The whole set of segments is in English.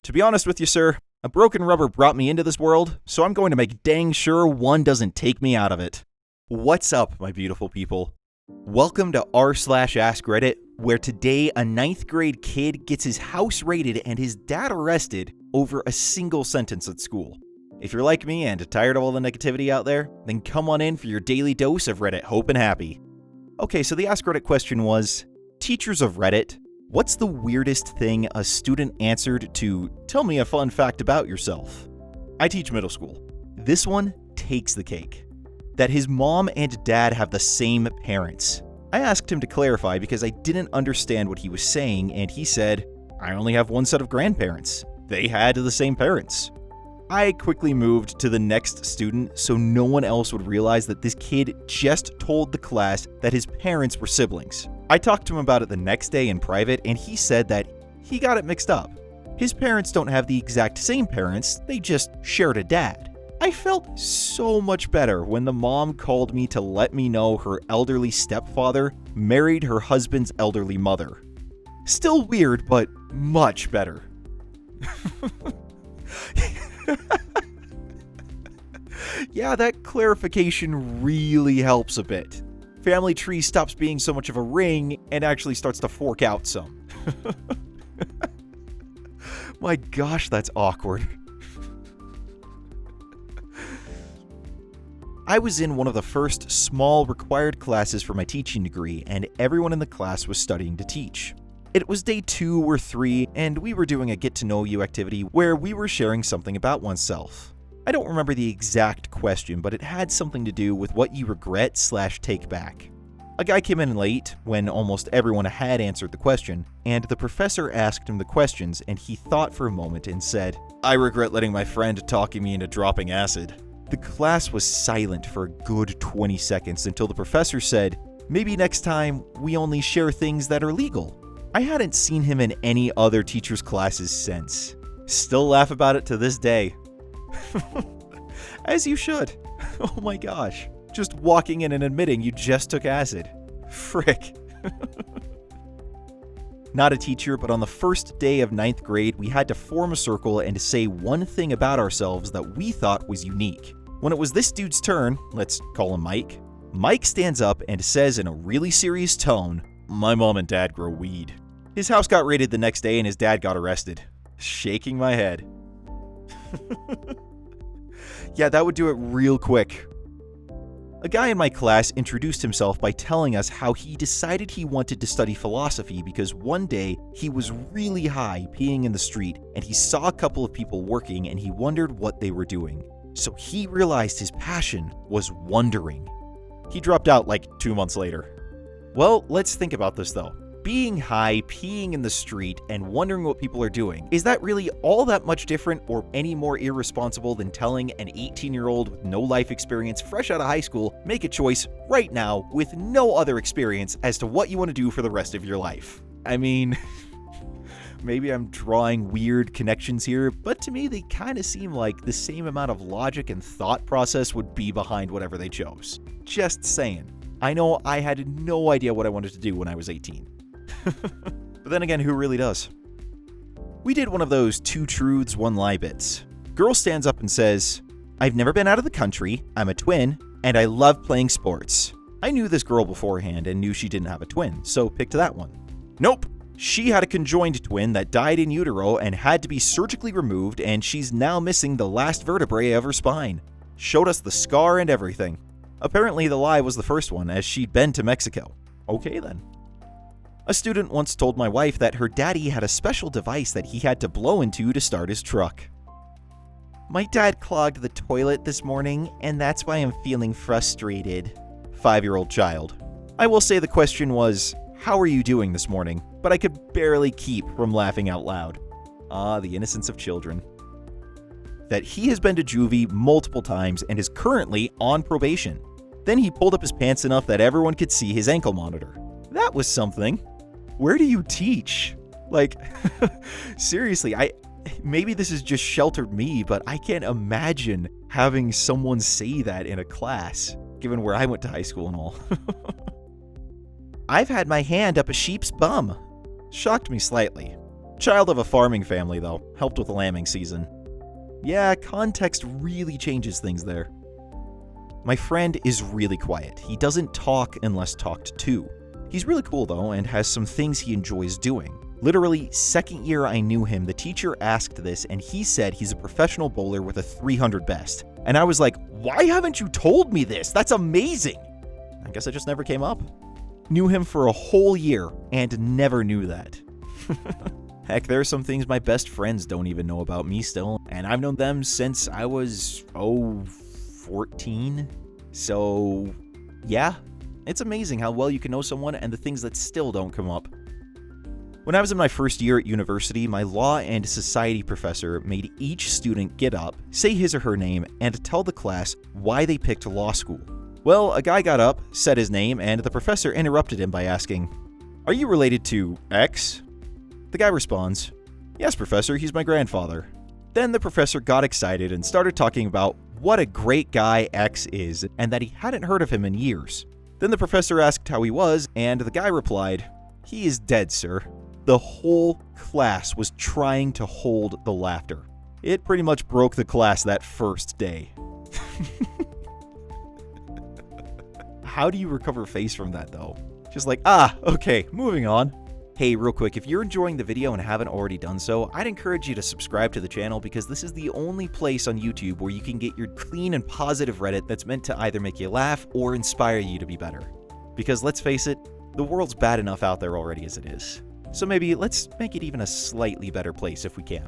To be honest with you, sir, a broken rubber brought me into this world, so I'm going to make dang sure one doesn't take me out of it. What's up, my beautiful people? Welcome to r/AskReddit, where today a 9th grade kid gets his house raided and his dad arrested over a single sentence at school. If you're like me and tired of all the negativity out there, then come on in for your daily dose of Reddit Hope and Happy. Okay, so the Ask Reddit question was, teachers of Reddit, what's the weirdest thing a student answered to tell me a fun fact about yourself? I teach middle school. This one takes the cake. That his mom and dad have the same parents. I asked him to clarify because I didn't understand what he was saying, and he said, I only have one set of grandparents. They had the same parents. I quickly moved to the next student so no one else would realize that this kid just told the class that his parents were siblings. I talked to him about it the next day in private, and he said that he got it mixed up. His parents don't have the exact same parents, they just shared a dad. I felt so much better when the mom called me to let me know her elderly stepfather married her husband's elderly mother. Still weird, but much better. Yeah, that clarification really helps a bit. Family tree stops being so much of a ring and actually starts to fork out some. My gosh, that's awkward. I was in one of the first small required classes for my teaching degree, and everyone in the class was studying to teach. It was day 2 or 3, and we were doing a get-to-know-you activity where we were sharing something about oneself. I don't remember the exact question, but it had something to do with what you regret/take back. A guy came in late when almost everyone had answered the question, and the professor asked him the questions, and he thought for a moment and said, I regret letting my friend talking me into dropping acid. The class was silent for a good 20 seconds until the professor said, maybe next time we only share things that are legal. I hadn't seen him in any other teacher's classes since. Still laugh about it to this day. As you should. Oh my gosh. Just walking in and admitting you just took acid. Frick. Not a teacher, but on the first day of 9th grade, we had to form a circle and say one thing about ourselves that we thought was unique. When it was this dude's turn, let's call him Mike, Mike stands up and says in a really serious tone, my mom and dad grow weed. His house got raided the next day and his dad got arrested. Shaking my head. Yeah, that would do it real quick. A guy in my class introduced himself by telling us how he decided he wanted to study philosophy because one day he was really high peeing in the street and he saw a couple of people working and he wondered what they were doing. So he realized his passion was wondering. He dropped out like 2 months later. Well, let's think about this though. Being high, peeing in the street, and wondering what people are doing, is that really all that much different or any more irresponsible than telling an 18-year-old with no life experience fresh out of high school make a choice right now with no other experience as to what you want to do for the rest of your life? I mean, maybe I'm drawing weird connections here, but to me they kind of seem like the same amount of logic and thought process would be behind whatever they chose. Just saying. I know I had no idea what I wanted to do when I was 18. But then again, who really does? We did one of those 2 truths, 1 lie bits. Girl stands up and says, I've never been out of the country, I'm a twin, and I love playing sports. I knew this girl beforehand and knew she didn't have a twin, so picked that one. Nope. She had a conjoined twin that died in utero and had to be surgically removed, and she's now missing the last vertebrae of her spine. Showed us the scar and everything. Apparently the lie was the first one, as she'd been to Mexico. Okay then. A student once told my wife that her daddy had a special device that he had to blow into to start his truck. My dad clogged the toilet this morning, and that's why I'm feeling frustrated. 5-year-old child. I will say the question was, how are you doing this morning? But I could barely keep from laughing out loud. Ah, the innocence of children. That he has been to juvie multiple times and is currently on probation. Then he pulled up his pants enough that everyone could see his ankle monitor. That was something. Where do you teach? Like, seriously, maybe this is just sheltered me, but I can't imagine having someone say that in a class, given where I went to high school and all. I've had my hand up a sheep's bum. Shocked me slightly. Child of a farming family, though. Helped with lambing season. Yeah, context really changes things there. My friend is really quiet. He doesn't talk unless talked to. He's really cool, though, and has some things he enjoys doing. Literally, second year I knew him, the teacher asked this, and he said he's a professional bowler with a 300 best. And I was like, why haven't you told me this? That's amazing! I guess it just never came up. Knew him for a whole year, and never knew that. Heck, there are some things my best friends don't even know about me still, and I've known them since I was, 14? So, yeah. It's amazing how well you can know someone and the things that still don't come up. When I was in my first year at university, my law and society professor made each student get up, say his or her name, and tell the class why they picked law school. Well, a guy got up, said his name, and the professor interrupted him by asking, "Are you related to X?" The guy responds, "Yes, professor, he's my grandfather." Then the professor got excited and started talking about what a great guy X is and that he hadn't heard of him in years. Then the professor asked how he was, and the guy replied, "He is dead, sir." The whole class was trying to hold the laughter. It pretty much broke the class that first day. How do you recover face from that, though? Just like, okay, moving on. Hey, real quick, if you're enjoying the video and haven't already done so, I'd encourage you to subscribe to the channel because this is the only place on YouTube where you can get your clean and positive Reddit that's meant to either make you laugh or inspire you to be better. Because let's face it, the world's bad enough out there already as it is. So maybe let's make it even a slightly better place if we can.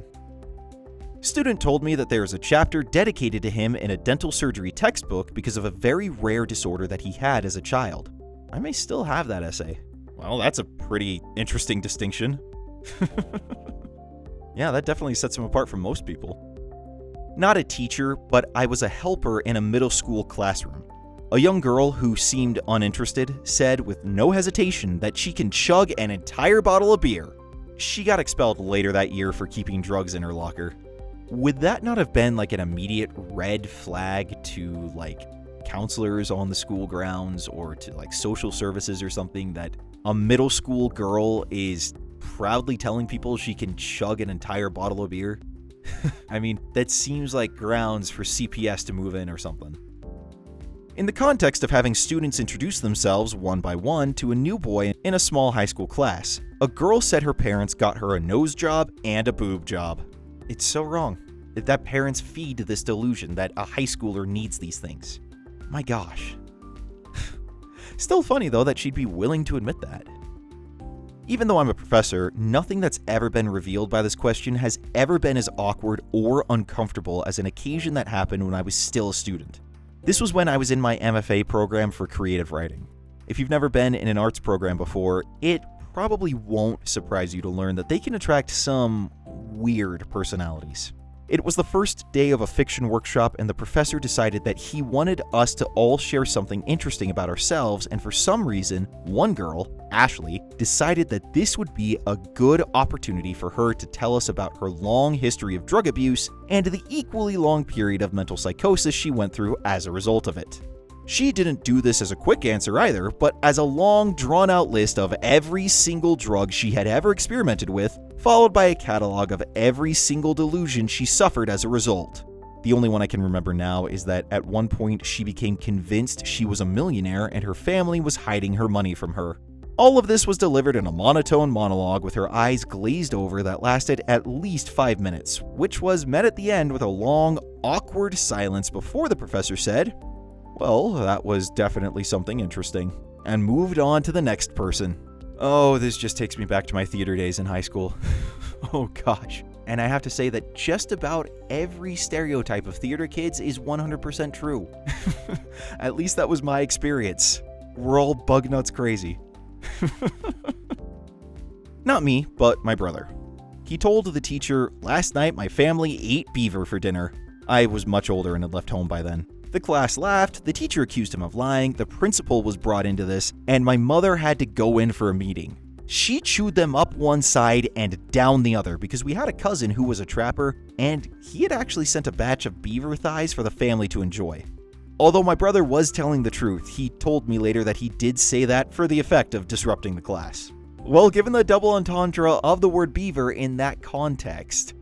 Student told me that there is a chapter dedicated to him in a dental surgery textbook because of a very rare disorder that he had as a child. I may still have that essay. Well, that's a pretty interesting distinction. Yeah, that definitely sets him apart from most people. Not a teacher, but I was a helper in a middle school classroom. A young girl who seemed uninterested said with no hesitation that she can chug an entire bottle of beer. She got expelled later that year for keeping drugs in her locker. Would that not have been like an immediate red flag to counselors on the school grounds or to social services or something that a middle school girl is proudly telling people she can chug an entire bottle of beer? I mean, that seems like grounds for CPS to move in or something. In the context of having students introduce themselves one by one to a new boy in a small high school class, a girl said her parents got her a nose job and a boob job. It's so wrong that parents feed this delusion that a high schooler needs these things. My gosh. Still funny though that she'd be willing to admit that. Even though I'm a professor, nothing that's ever been revealed by this question has ever been as awkward or uncomfortable as an occasion that happened when I was still a student. This was when I was in my MFA program for creative writing. If you've never been in an arts program before, it probably won't surprise you to learn that they can attract some weird personalities. It was the first day of a fiction workshop, and the professor decided that he wanted us to all share something interesting about ourselves, and for some reason, one girl, Ashley, decided that this would be a good opportunity for her to tell us about her long history of drug abuse and the equally long period of mental psychosis she went through as a result of it. She didn't do this as a quick answer either, but as a long, drawn-out list of every single drug she had ever experimented with, followed by a catalog of every single delusion she suffered as a result. The only one I can remember now is that at one point she became convinced she was a millionaire and her family was hiding her money from her. All of this was delivered in a monotone monologue with her eyes glazed over that lasted at least 5 minutes, which was met at the end with a long, awkward silence before the professor said, "Well, that was definitely something interesting," and moved on to the next person. Oh, this just takes me back to my theater days in high school. Oh gosh. And I have to say that just about every stereotype of theater kids is 100% true. At least that was my experience. We're all bug nuts crazy. Not me, but my brother. He told the teacher, "Last night my family ate beaver for dinner." I was much older and had left home by then. The class laughed, the teacher accused him of lying, the principal was brought into this, and my mother had to go in for a meeting. She chewed them up one side and down the other because we had a cousin who was a trapper, and he had actually sent a batch of beaver thighs for the family to enjoy. Although my brother was telling the truth, he told me later that he did say that for the effect of disrupting the class. Well, given the double entendre of the word beaver in that context,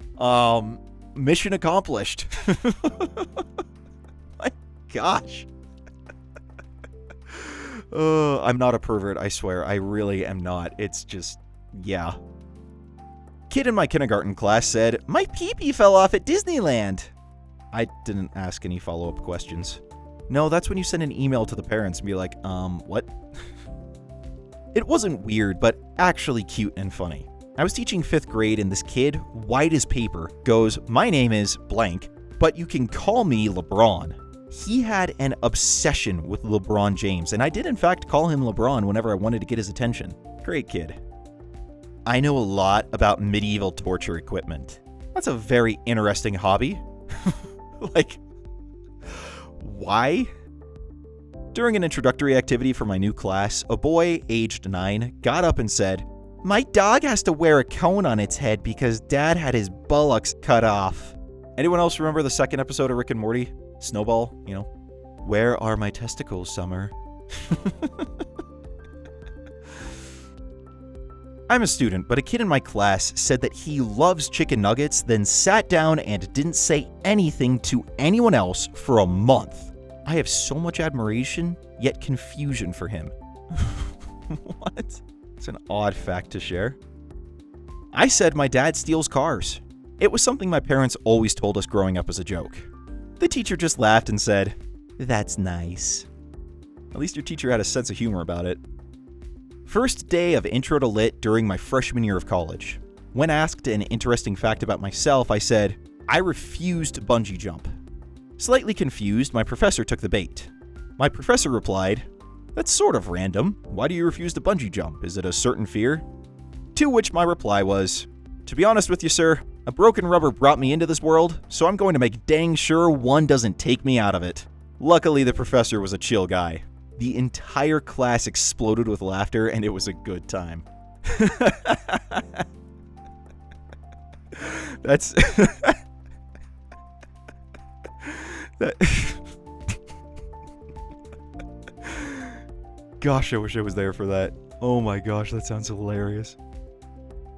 mission accomplished. My gosh. I'm not a pervert, I swear. I really am not. It's just, yeah. Kid in my kindergarten class said, "My pee-pee fell off at Disneyland." I didn't ask any follow-up questions. No, that's when you send an email to the parents and be like, what? It wasn't weird, but actually cute and funny. I was teaching 5th grade and this kid, white as paper, goes, "My name is blank, but you can call me LeBron." He had an obsession with LeBron James, and I did in fact call him LeBron whenever I wanted to get his attention. Great kid. I know a lot about medieval torture equipment. That's a very interesting hobby. Like, why? During an introductory activity for my new class, a boy, aged 9, got up and said, "My dog has to wear a cone on its head because Dad had his buttocks cut off." Anyone else remember the second episode of Rick and Morty? Snowball, you know. "Where are my testicles, Summer?" I'm a student, but a kid in my class said that he loves chicken nuggets, then sat down and didn't say anything to anyone else for a month. I have so much admiration, yet confusion for him. What? It's an odd fact to share. I said my dad steals cars. It was something my parents always told us growing up as a joke. The teacher just laughed and said, "That's nice." At least your teacher had a sense of humor about it. First day of Intro to Lit during my freshman year of college. When asked an interesting fact about myself, I said, "I refused to bungee jump." Slightly confused, my professor took the bait. My professor replied, "That's sort of random. Why do you refuse to bungee jump? Is it a certain fear?" To which my reply was, "To be honest with you, sir, a broken rubber brought me into this world, so I'm going to make dang sure one doesn't take me out of it." Luckily, the professor was a chill guy. The entire class exploded with laughter, and it was a good time. That's... Gosh, I wish I was there for that. Oh my gosh, that sounds hilarious.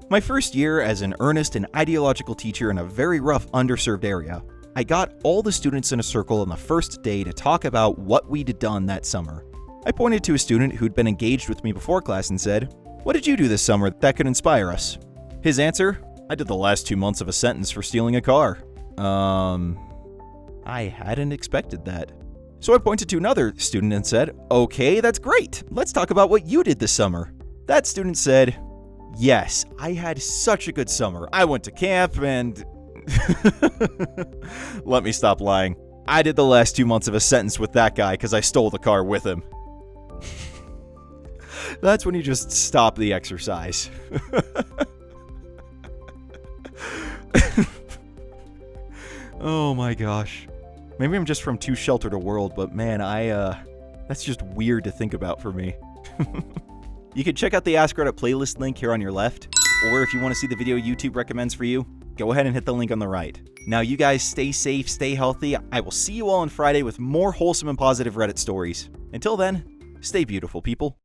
My first year as an earnest and ideological teacher in a very rough, underserved area, I got all the students in a circle on the first day to talk about what we'd done that summer. I pointed to a student who'd been engaged with me before class and said, "What did you do this summer that could inspire us?" His answer, "I did the last 2 months of a sentence for stealing a car." I hadn't expected that. So I pointed to another student and said, "Okay, that's great. Let's talk about what you did this summer." That student said, "Yes, I had such a good summer. I went to camp and..." Let me stop lying. I did the last 2 months of a sentence with that guy because I stole the car with him. That's when you just stop the exercise. Oh my gosh. Maybe I'm just from too sheltered a world, but man, that's just weird to think about for me. You can check out the AskReddit playlist link here on your left, or if you want to see the video YouTube recommends for you, go ahead and hit the link on the right. Now you guys stay safe, stay healthy. I will see you all on Friday with more wholesome and positive Reddit stories. Until then, stay beautiful, people.